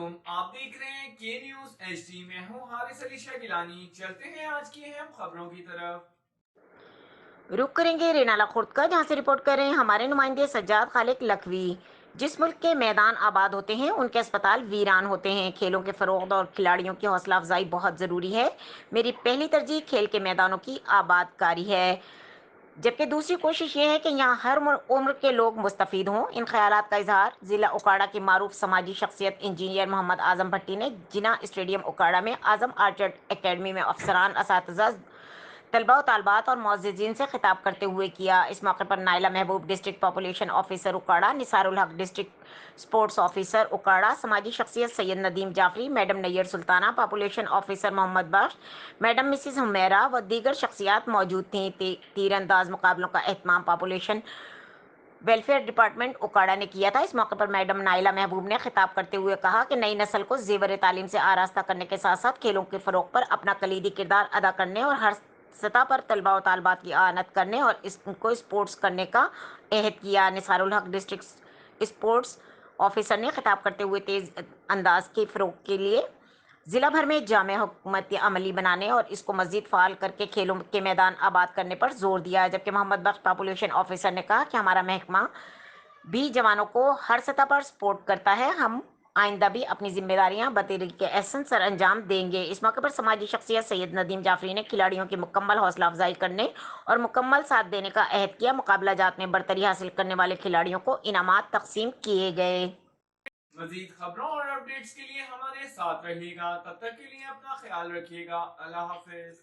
आप देख रहे हैं के न्यूज HD। मैं हूं हारिस अली शाह गिलानी। चलते हैं आज की अहम खबरों की तरफ। रुक करेंगे रेनाला खुर्द का, जहां से रिपोर्ट कर रहे हैं हमारे नुमाइंदे सज्जाद खालिक लखवी। जिस मुल्क के मैदान आबाद होते हैं उनके अस्पताल वीरान होते हैं। खेलों के फरोग और खिलाड़ियों की हौसला अफजाई बहुत ज़रूरी है। मेरी पहली तरजीह खेल के मैदानों की आबादकारी है, जबकि दूसरी कोशिश ये है कि यहाँ हर उम्र के लोग मुस्तफ़ीद हों। इन ख्यालात का इजहार ज़िला उकाड़ा की मारूफ समाजी शख्सियत इंजीनियर मोहम्मद आज़म भट्टी ने जिना स्टेडियम उकाड़ा में आज़म आर्चर एकेडमी में अफसरान, असातिज़ा, तलबा व तालबात और मुअज़्ज़िज़ीन से खिताब करते हुए किया। इस मौके पर Naila Mehboob district population officer Okara, Nisarul Haq district sports officer Okara, समाजी शख्सियत Syed Nadeem Jafri, madam Nayyar Sultana, population officer Mohammad Bakhsh, madam Mrs Humaira व दीगर शख्सियात मौजूद थीं। तीरंदाज मुकाबलों का एहतमाम पॉपुलेशन वेलफेयर डिपार्टमेंट उकाड़ा ने किया था। इस मौके पर मैडम नाइला महबूब ने खिताब करते हुए कहा कि नई नस्ल को ज़ेवर तालीम से आरास्ता करने के साथ साथ खेलों के फ़रोग पर अपना कलीदी किरदार अदा करने और हर सतह पर तलबा व तालबात की आनत करने और इसको स्पोर्ट्स करने का अहद किया। निसारुल हक डिस्ट्रिक्ट स्पोर्ट्स ऑफिसर ने खिताब करते हुए तेज़ अंदाज के फ़रोग के लिए ज़िला भर में जामे हुकूमत अमली बनाने और इसको मज़ीद फ़ाल करके खेलों के मैदान आबाद करने पर जोर दिया। जबकि मोहम्मद बख्श पॉपुलेशन ऑफिसर ने कहा कि हमारा महकमा भी जवानों को हर सतह पर सपोर्ट करता है। हम आइंदा भी अपनी जिम्मेदारियां बतरीके एहसन सर अंजाम देंगे। इस मौके पर समाजी शख्सियत सैयद नदीम जाफरी ने खिलाड़ियों की मुकम्मल हौसला अफजाई करने और मुकम्मल साथ देने का अहद किया। मुकाबला जात में बरतरी हासिल करने वाले खिलाड़ियों को इनामात तकसीम किए गए। मजीद खबरों और अपडेट्स के लिए हमारे साथ रहिएगा। तब तक के लिए अपना ख्याल रखिएगा। अल्लाह हाफिज।